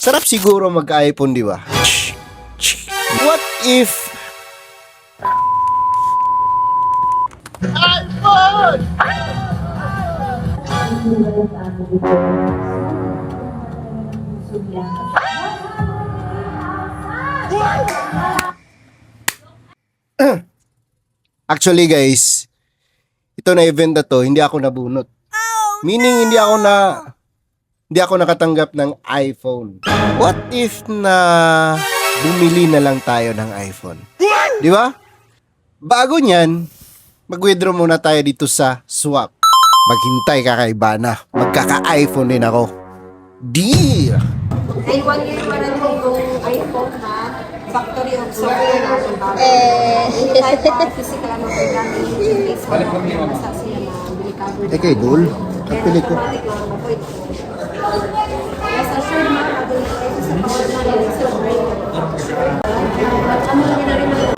Sarap siguro magka-iPhone, di ba? What if iPhone! Actually guys, ito na event na to, hindi ako nabunot. Meaning hindi ako nakatanggap ng iPhone. What if na bumili na lang tayo ng iPhone? Di ba? Bago niyan, mag-withdraw muna tayo dito sa Swap. Maghintay ka kay Bana. Magkaka-iPhone din ako. Deal! Ay, 1 year warranty yung iPhone na factory of software na ang bago. Kahit pa physical ano programming, case wala ko sa sila na delikado. Kay Dul, kapili ko. Automatic lang ako ito. Yes, assured mo, abol ko ito sa power na rin sa brain. Ano lang na rin ako.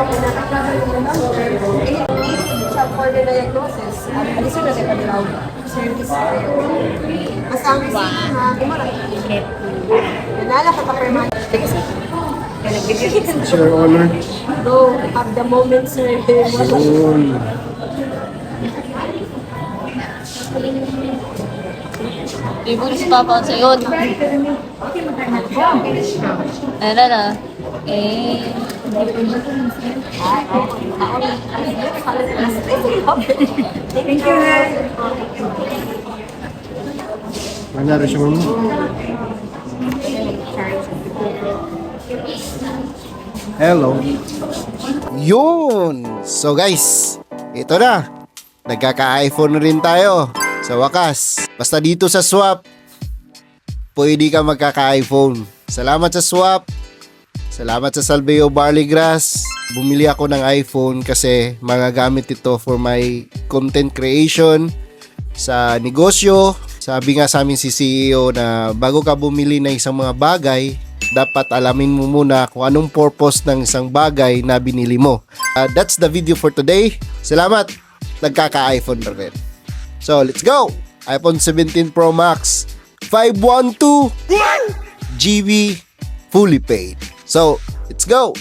Nakakagal ko na siya for the diagnosis. Aliso na siya kanilaw. Service. Basta ang isip na kumarang ikip. Nanala ka pa permanent. Sir Honor. No, at the moment, sir. Yun. Ibu si Papa sa yun. Ano na? Thank you. Manaro siya mo. Hello. Yun. So guys, ito na. Nagkaka-iPhone rin tayo. Sa wakas. Basta dito sa Swap, pwede ka magkaka-iPhone. Salamat sa Swap. Salamat sa Salveo Barley Grass. Bumili ako ng iPhone kasi magagamit ito for my content creation sa negosyo. Sabi nga sa amin si CEO na bago ka bumili ng isang mga bagay, dapat alamin mo muna kung anong purpose ng isang bagay na binili mo. That's the video for today. Salamat. Nagkaka-iPhone na rin. So, let's go! iPhone 17 Pro Max 512 GB fully paid. So, let's go!